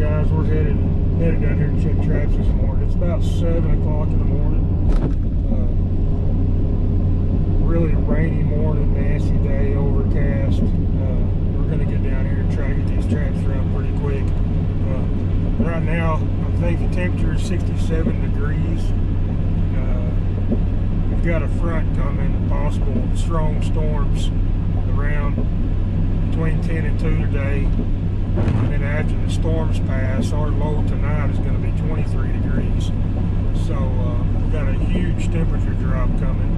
guys, we're headed down here to check traps this morning. It's about 7 o'clock in the morning. Really rainy morning, nasty day, overcast. We're going to get down here and try to get these traps around pretty quick. Right now, I think the temperature is 67 degrees. We've got a front coming, possible strong storms around between 10 and 2 today. And then after the storms pass, our low tonight is going to be 23 degrees. So we've got a huge temperature drop coming.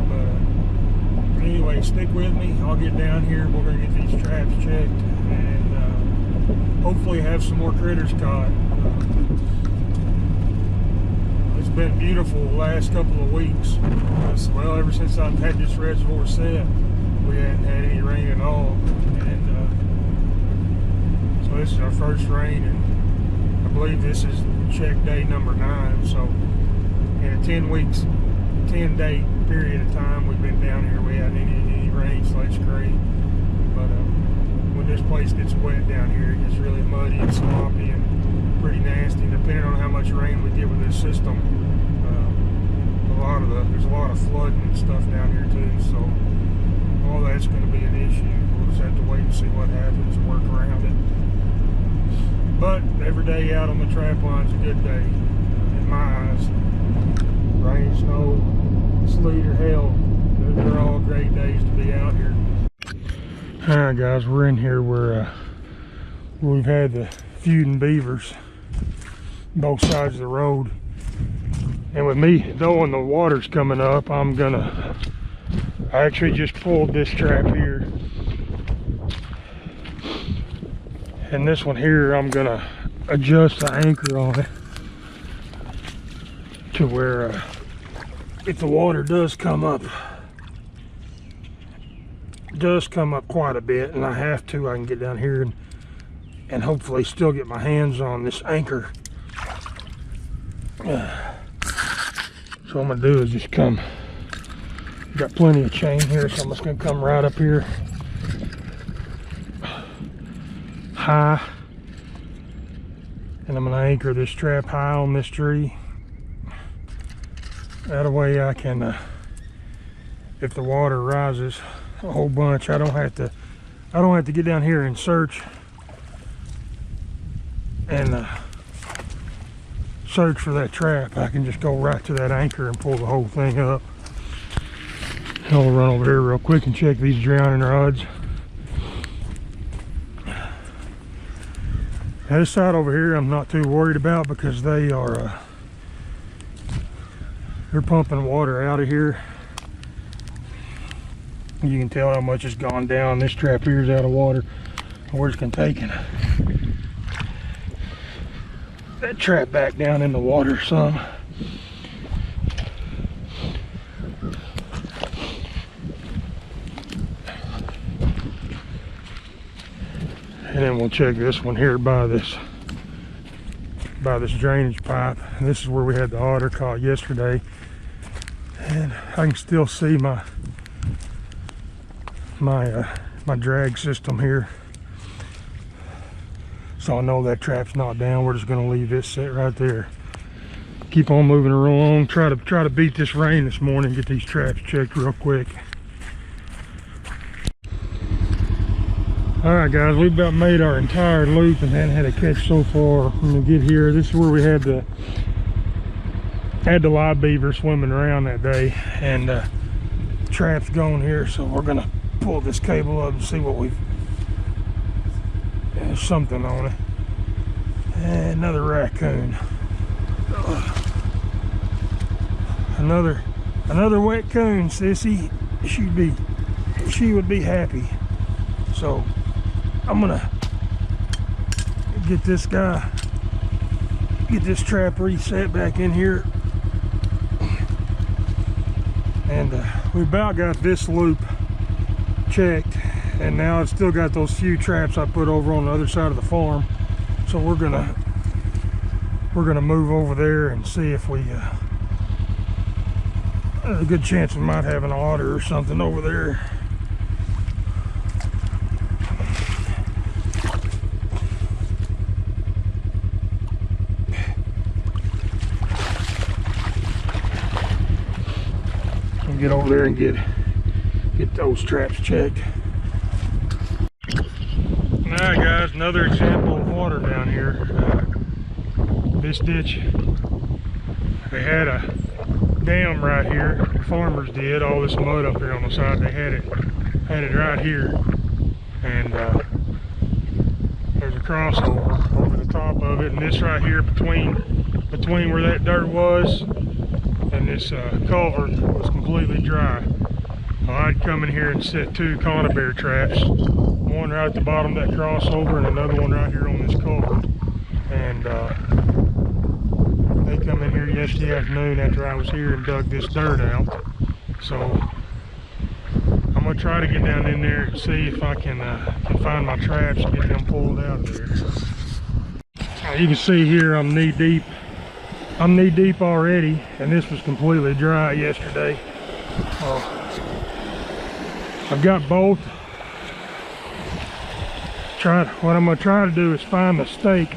But anyway, stick with me. I'll get down here. We're going to get these traps checked and hopefully have some more critters caught. It's been beautiful the last couple of weeks. Well, ever since I've had this reservoir set, we hadn't had any rain at all. And so this is our first rain, and I believe this is check day number 9. So in a 10-day period of time we've been down here, we haven't any rain, so that's great. But when this place gets wet down here, it gets really muddy and sloppy and pretty nasty. Depending on how much rain we get with this system, there's a lot of flooding and stuff down here too. So all that's going to be an issue. We'll just have to wait and see what happens and work around it. But every day out on the trap line is a good day in my eyes. Rain, snow, sleet, or hail, they're all great days to be out here. Alright guys, we're in here where we've had the feuding beavers both sides of the road. And with me knowing the water's coming up, I actually just pulled this trap here. And this one here, I'm gonna adjust the anchor on it to where if the water does come up quite a bit, and I have to, I can get down here and hopefully still get my hands on this anchor. So what I'm gonna do is just come, got plenty of chain here, so I'm just gonna come right up here high, and I'm gonna anchor this trap high on this tree. That way I can, if the water rises a whole bunch, I don't have to get down here and search for that trap. I can just go right to that anchor and pull the whole thing up. I'll run over here real quick and check these drowning rods. This side over here I'm not too worried about because they're pumping water out of here. You can tell how much has gone down. This trap here is out of water. We're just gonna take that trap back down in the water some. And then we'll check this one here by this drainage pipe. And this is where we had the otter caught yesterday. And I can still see my drag system here. So I know that trap's not down. We're just gonna leave this set right there. Keep on moving along. Try to beat this rain this morning. Get these traps checked real quick. All right, guys, we've about made our entire loop and hadn't had a catch so far. When we get here, this is where we had the live beaver swimming around that day, and trap's gone here. So we're gonna pull this cable up and see what we've. There's something on it. And another raccoon. Another wet coon, sissy. She would be happy. So I'm gonna get this trap reset back in here. And we about got this loop checked, and now I've still got those few traps I put over on the other side of the farm. So we're gonna move over there and see if we there's a good chance we might have an otter or something over there. get over there and get those traps checked. Alright guys, another example of water down here. This ditch, they had a dam right here. The farmers did. All this mud up here on the side, they had it right here, and there's a crossover over the top of it, and this right here between where that dirt was and this culvert was completely dry. Well, I'd come in here and set 2 conibear traps, one right at the bottom of that crossover and another one right here on this culvert. And they come in here yesterday afternoon after I was here and dug this dirt out. So I'm gonna try to get down in there and see if I can find my traps and get them pulled out of there. You can see here I'm knee deep. I'm knee deep already, and this was completely dry yesterday. I've got both. What I'm gonna try to do is find the stake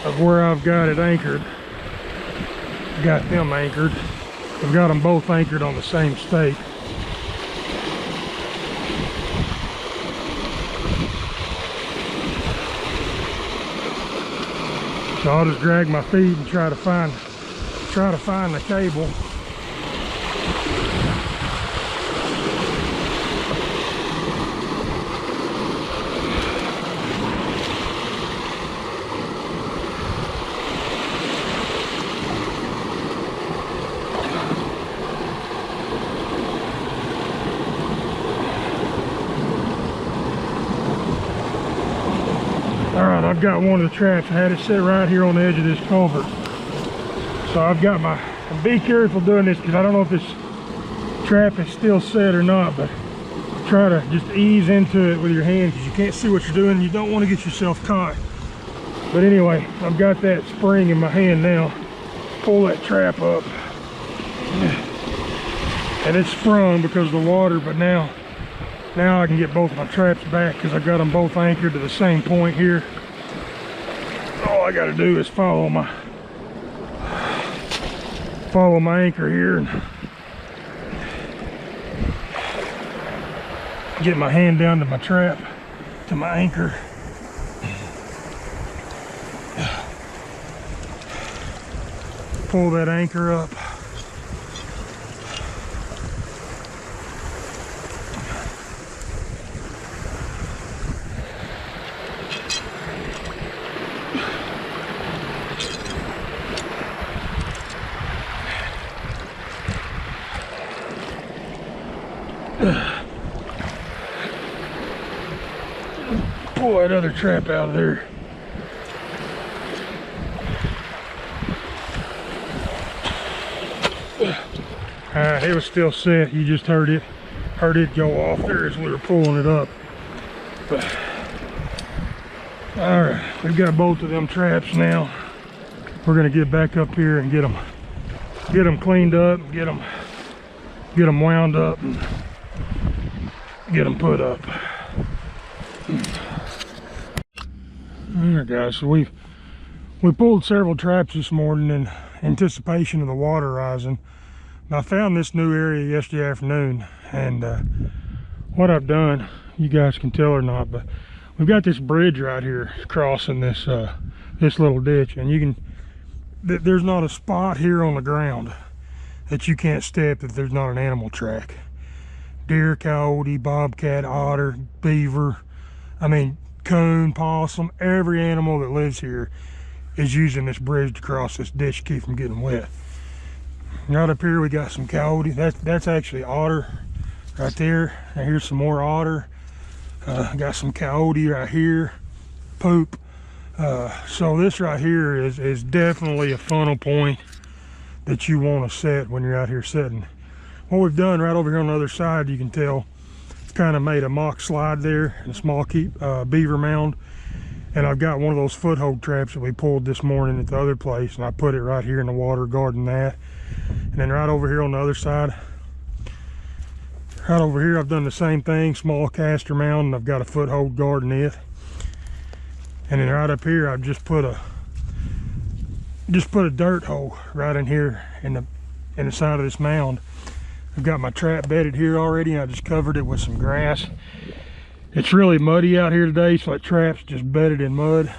of where I've got it anchored. Got them anchored. I've got them both anchored on the same stake. So I'll just drag my feet and try to find the cable. Alright, I've got one of the traps. I had it set right here on the edge of this culvert. So I've got my, and be careful doing this because I don't know if this trap is still set or not, but try to just ease into it with your hand because you can't see what you're doing. You don't want to get yourself caught. But anyway, I've got that spring in my hand now. Pull that trap up. And it's sprung because of the water, but now I can get both my traps back because I got them both anchored to the same point here. All I got to do is follow my anchor here and get my hand down to my trap, to my anchor. Pull that anchor up. Pull that other trap out of there. It was still set. You just heard it go off there as we were pulling it up. But all right, we've got both of them traps now. We're gonna get back up here and get them cleaned up, get them wound up, and get them put up. All right, guys. So we pulled several traps this morning in anticipation of the water rising. I found this new area yesterday afternoon, and what I've done, you guys can tell or not, but we've got this bridge right here crossing this this little ditch, and there's not a spot here on the ground that you can't step if there's not an animal track. Deer, coyote, bobcat, otter, beaver, I mean coon, possum, every animal that lives here is using this bridge to cross this ditch to keep from getting wet. Right up here we got some coyote. That's actually otter right there. And here's some more otter. Got some coyote right here, poop. So this right here is definitely a funnel point that you want to set when you're out here setting. What we've done right over here on the other side, you can tell, kind of made a mock slide there and a small beaver mound. And I've got one of those foothold traps that we pulled this morning at the other place, and I put it right here in the water guarding that. And then right over here on the other side, right over here, I've done the same thing, small caster mound, and I've got a foothold guarding it. And then right up here, I've just put a dirt hole right in here in in the side of this mound. I've got my trap bedded here already, and I just covered it with some grass. It's really muddy out here today, so that trap's just bedded in mud.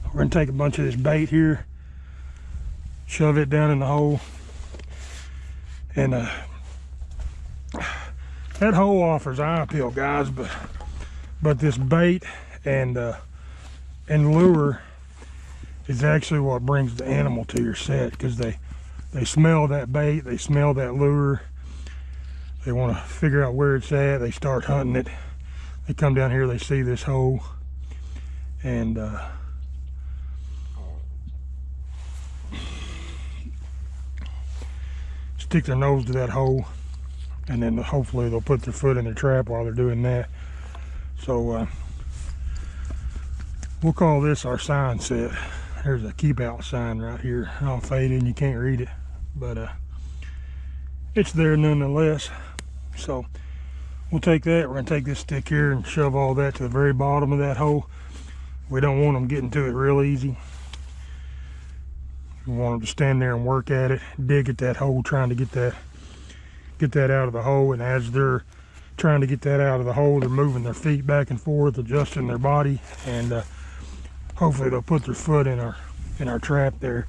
We're gonna take a bunch of this bait here, shove it down in the hole, and that hole offers eye appeal, guys, but this bait and lure is actually what brings the animal to your set, because they smell that bait, they smell that lure, they want to figure out where it's at, they start hunting it. They come down here, they see this hole, and stick their nose to that hole, and then hopefully they'll put their foot in their trap while they're doing that. So we'll call this our sign set. There's a keep out sign right here, all faded and you can't read it, but it's there nonetheless. So we'll take that. We're gonna take this stick here and shove all that to the very bottom of that hole. We don't want them getting to it real easy. We want them to stand there and work at it, dig at that hole, trying to get that out of the hole. And as they're trying to get that out of the hole, they're moving their feet back and forth, adjusting their body, and hopefully they'll put their foot in our trap there.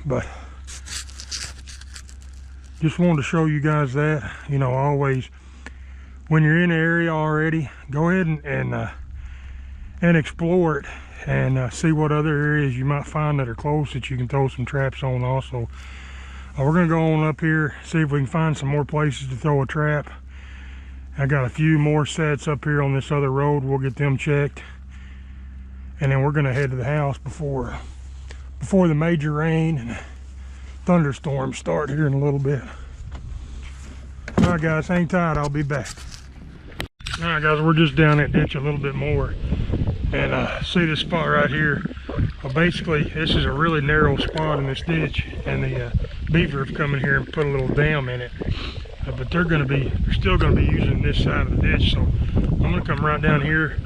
But just wanted to show you guys that, you know, always when you're in the area already, go ahead and explore it, and see what other areas you might find that are close that you can throw some traps on also. We're gonna go on up here, see if we can find some more places to throw a trap. I got a few more sets up here on this other road. We'll get them checked, and then we're gonna head to the house before the major rain and thunderstorms start here in a little bit. All right, guys, hang tight, I'll be back. All right, guys, we're just down that ditch a little bit more, and see this spot right here. Well, basically, this is a really narrow spot in this ditch, and the beaver have come in here and put a little dam in it. But they're still gonna be using this side of the ditch, so I'm gonna come right down here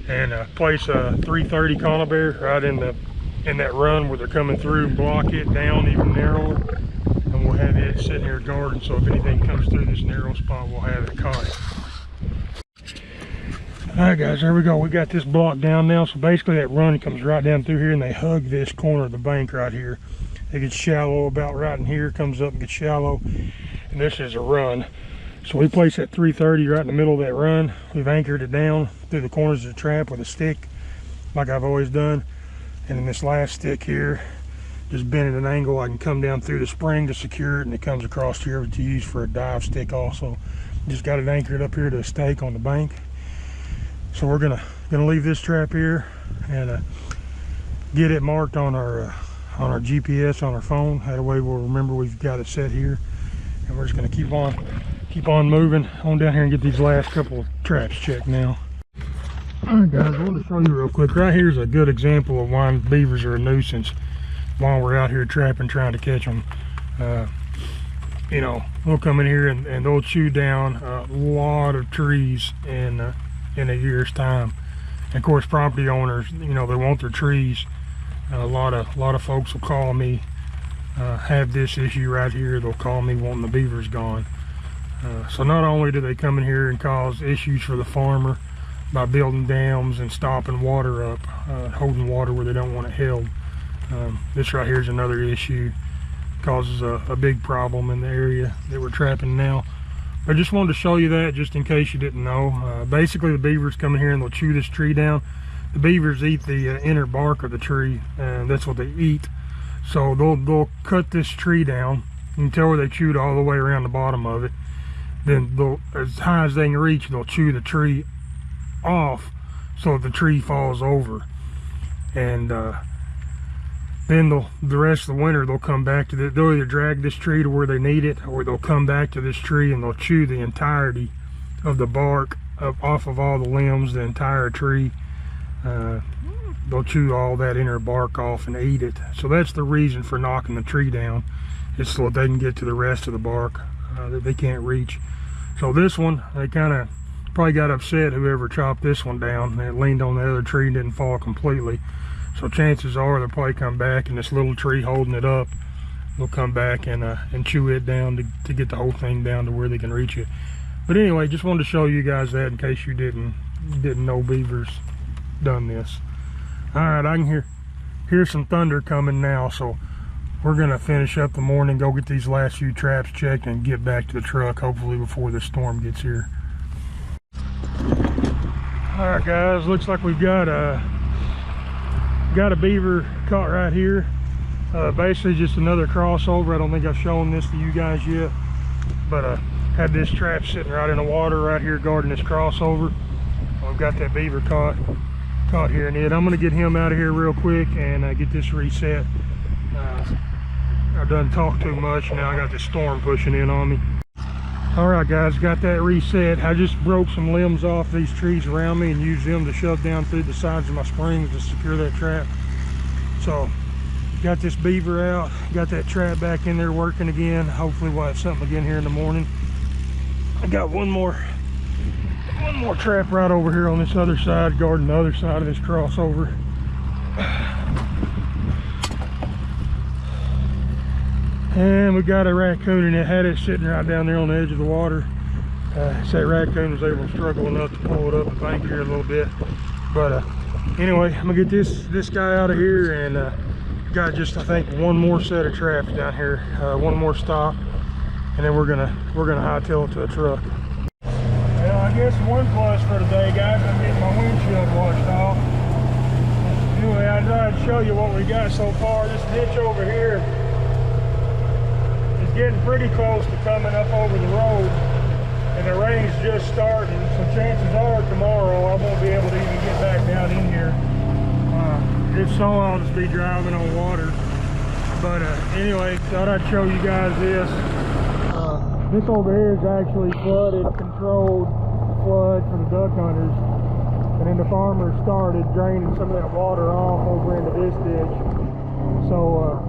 and place a 330 conibear right in that run where they're coming through, and block it down even narrower, and we'll have it sitting here guarding, so if anything comes through this narrow spot, we'll have it caught. All right, guys, there we go. We got this block down now. So basically that run comes right down through here, and they hug this corner of the bank right here. It gets shallow about right in here, comes up and gets shallow, and this is a run. So we place that 330 right in the middle of that run. We've anchored it down through the corners of the trap with a stick, like I've always done. And then this last stick here, just bent at an angle, I can come down through the spring to secure it, and it comes across here to use for a dive stick also. Just got it anchored up here to a stake on the bank. So we're gonna leave this trap here and get it marked on our GPS on our phone. That way we'll remember we've got it set here, and we're just gonna keep on moving on down here and get these last couple of traps checked now. All right, guys, I want to show you real quick. Right here is a good example of why beavers are a nuisance while we're out here trapping, trying to catch them. You know, they'll come in here and they'll chew down a lot of trees in a year's time. And of course, property owners, you know, they want their trees. A lot of folks will call me, have this issue right here. They'll call me wanting the beavers gone. So not only do they come in here and cause issues for the farmer by building dams and stopping water up, holding water where they don't want it held. This right here is another issue, causes a big problem in the area that we're trapping now. I just wanted to show you that just in case you didn't know. Basically, the beavers come in here and they'll chew this tree down. The beavers eat the inner bark of the tree, and that's what they eat. So they'll cut this tree down. You can tell where they chewed all the way around the bottom of it. Then they'll, as high as they can reach, they'll chew the tree off so the tree falls over. And then the rest of the winter they'll come back to they'll either drag this tree to where they need it, or they'll come back to this tree and they'll chew the entirety of the bark off of all the limbs, the entire tree. They'll chew all that inner bark off and eat it. So that's the reason for knocking the tree down, is so they can get to the rest of the bark that they can't reach. So this one, they kind of probably got upset, whoever chopped this one down. It leaned on the other tree and didn't fall completely. So chances are they'll probably come back, and this little tree holding it up they'll come back and chew it down to get the whole thing down to where they can reach it. But anyway, just wanted to show you guys that in case you didn't know beavers done this. All right, I can hear some thunder coming now, so we're gonna finish up the morning, go get these last few traps checked, and get back to the truck hopefully before the storm gets here. All right, guys, looks like we've got a beaver caught right here. Basically just another crossover. I don't think I've shown this to you guys yet, but had this trap sitting right in the water right here guarding this crossover. We've got that beaver caught here in it. I'm gonna get him out of here real quick and get this reset. I've done talked too much. Now I got this storm pushing in on me. All right, guys, got that reset. I just broke some limbs off these trees around me and used them to shove down through the sides of my springs to secure that trap. So got this beaver out, got that trap back in there working again. Hopefully we'll have something again here in the morning. I got one more trap right over here on this other side, guarding the other side of this crossover. And we got a raccoon, and it had it sitting right down there on the edge of the water. So that raccoon was able to struggle enough to pull it up the bank here a little bit. But anyway, I'm gonna get this guy out of here, and got just, I think, one more set of traps down here, one more stop, and then we're gonna hightail it to the truck. Well, I guess one plus for today, guys, I'm getting my windshield washed off. Anyway, I tried to show you what we got so far. This ditch over here is getting pretty close to coming up over the road, and the rain's just starting, so chances are tomorrow I won't be able to even get back down in here. If so, I'll just be driving on water. But anyway, thought I'd show you guys this. This over here is actually flooded, controlled flood for the duck hunters. And then the farmers started draining some of that water off over into this ditch. So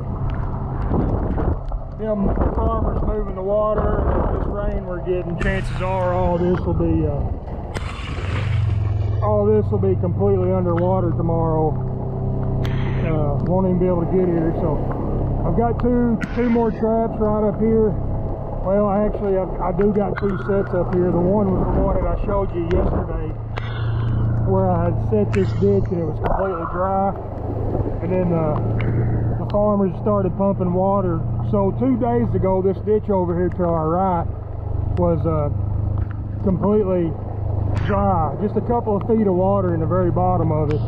them farmers moving the water, and this rain we're getting, chances are all this will be completely underwater tomorrow. Won't even be able to get here. So I've got two more traps right up here. Well, actually I do got two sets up here. The one was the one that I showed you yesterday, where I had set this ditch and it was completely dry, and then the farmers started pumping water. So 2 days ago, this ditch over here to our right was completely dry, just a couple of feet of water in the very bottom of it.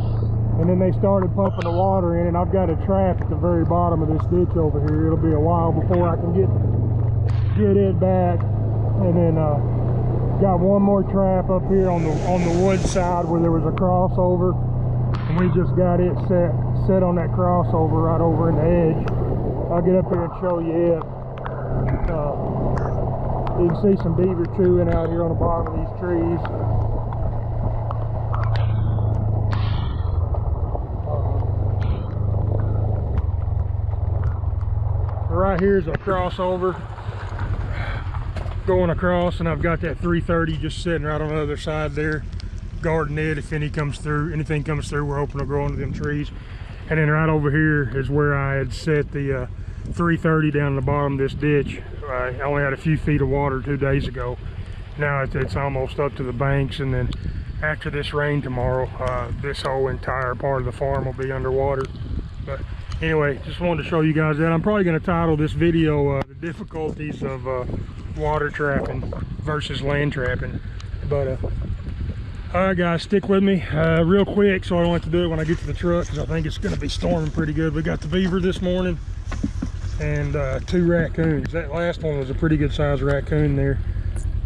And then they started pumping the water in, and I've got a trap at the very bottom of this ditch over here. It'll be a while before I can get it back. And then got one more trap up here on the wood side where there was a crossover, and we just got it set on that crossover right over in the edge. I'll get up here and show you it. You can see some beaver chewing out here on the bottom of these trees. Right here is a crossover going across, and I've got that 330 just sitting right on the other side there, guarding it. If anything comes through, we're hoping to grow into them trees. And then right over here is where I had set the 330 down the bottom of this ditch. I only had a few feet of water 2 days ago. Now it's almost up to the banks, and then after this rain tomorrow, this whole entire part of the farm will be underwater. But anyway, just wanted to show you guys that. I'm probably going to title this video the difficulties of water trapping versus land trapping. But all right, guys, stick with me real quick so I don't have to do it when I get to the truck, because I think it's going to be storming pretty good. We got the beaver this morning and 2 raccoons. That last one was a pretty good sized raccoon there,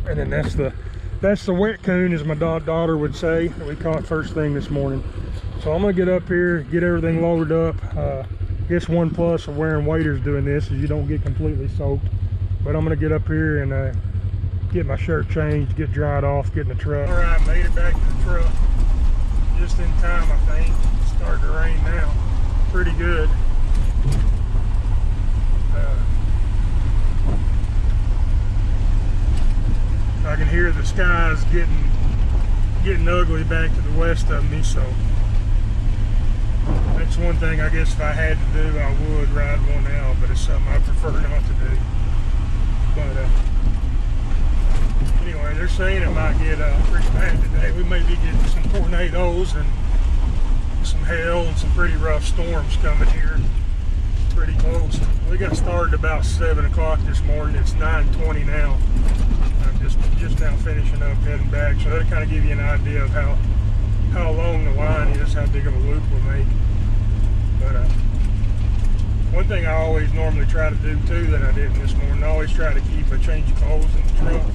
and then that's the wet coon, as my daughter would say, that we caught first thing this morning. So I'm gonna get up here, get everything loaded up. Guess one plus of wearing waders doing this is you don't get completely soaked. But I'm gonna get up here and get my shirt changed, get dried off, get in the truck. All right, made it back to the truck just in time, I think. It's starting to rain now, pretty good. I can hear the skies getting ugly back to the west of me, so That's one thing I guess if I had to do, I would ride one out, but it's something I prefer not to do. But anyway, they're saying it might get pretty bad today. We may be getting some tornadoes and some hail and some pretty rough storms coming here pretty close. We got started about 7 o'clock this morning. It's 9:20 now. I'm just now finishing up, heading back. So that'll kind of give you an idea of how long the line is, how big of a loop we'll make. But one thing I always normally try to do too that I didn't this morning, I always try to keep a change of clothes in the truck.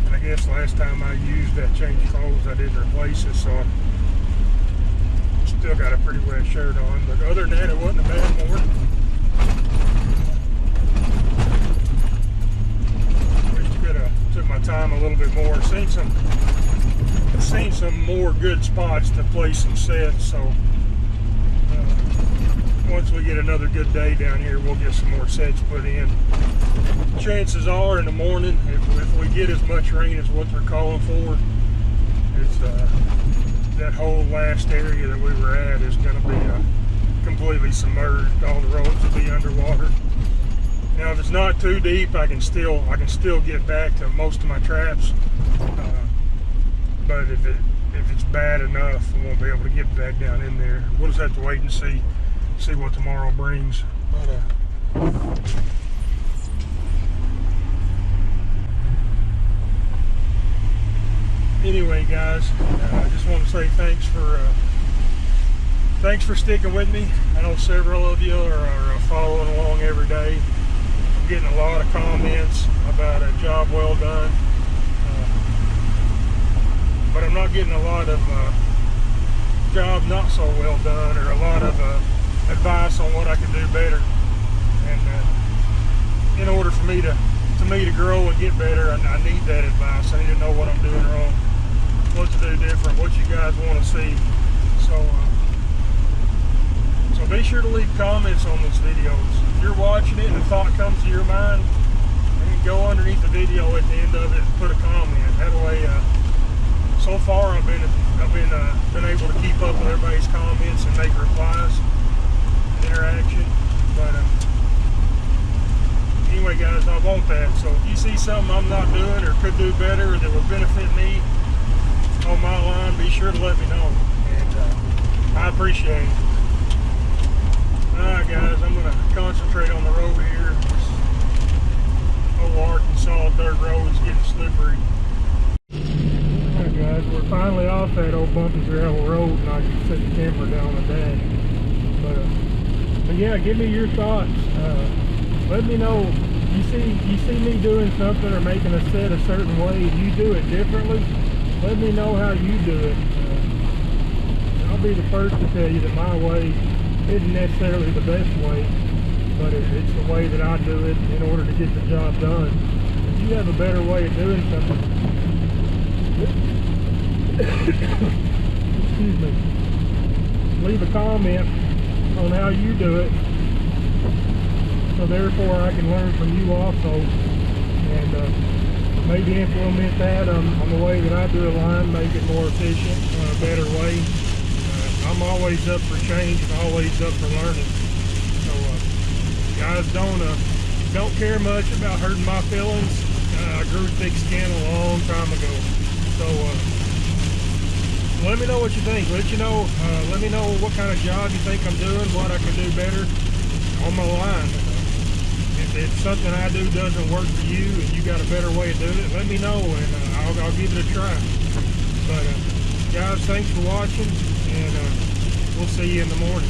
And I guess last time I used that change of clothes, I didn't replace it, so I still got a pretty wet shirt on. But other than that, it wasn't a bad morning. Wish I could have took my time a little bit more. Seen some more good spots to place some sets, so once we get another good day down here, we'll get some more sets put in. Chances are in the morning, if we get as much rain as what they're calling for, it's that whole last area that we were at is going to be completely submerged. All the roads will be underwater. Now, if it's not too deep, I can still get back to most of my traps. But if it's bad enough, I won't be able to get back down in there. We'll just have to wait and see what tomorrow brings. But anyway, guys, I just want to say thanks for sticking with me. I know several of you are following along every day. I'm getting a lot of comments about a job well done, but I'm not getting a lot of job not so well done, or a lot of advice on what I can do better. And in order for me to grow and get better, I need that advice. I need to know what I'm doing wrong, what to do different, what you guys want to see. So be sure to leave comments on these videos. If you're watching it and a thought comes to your mind, then go underneath the video at the end of it and put a comment. That way, so far I've been able to keep up with everybody's comments and make replies, interaction. But anyway, guys, I want that. So if you see something I'm not doing or could do better or that would benefit me on my line, be sure to let me know, and I appreciate it. Alright, guys, I'm going to concentrate on the road here. This old Arkansas dirt road is getting slippery. Alright, guys, we're finally off that old bumpy gravel road, and I can set the camera down the dash. But yeah, give me your thoughts. Let me know. You see me doing something or making a set a certain way, and you do it differently. Let me know how you do it. I'll be the first to tell you that my way isn't necessarily the best way, but it's the way that I do it in order to get the job done. If you have a better way of doing something, excuse me, leave a comment on how you do it, so therefore I can learn from you also, and maybe implement that on the way that I do a line, make it more efficient, a better way. I'm always up for change and always up for learning. So guys, don't care much about hurting my feelings. I grew thick skin a long time ago. So let me know what you think. Let me know what kind of job you think I'm doing, what I can do better on my line. If something I do doesn't work for you and you got a better way of doing it, let me know, and I'll give it a try. But guys, thanks for watching, and we'll see you in the morning.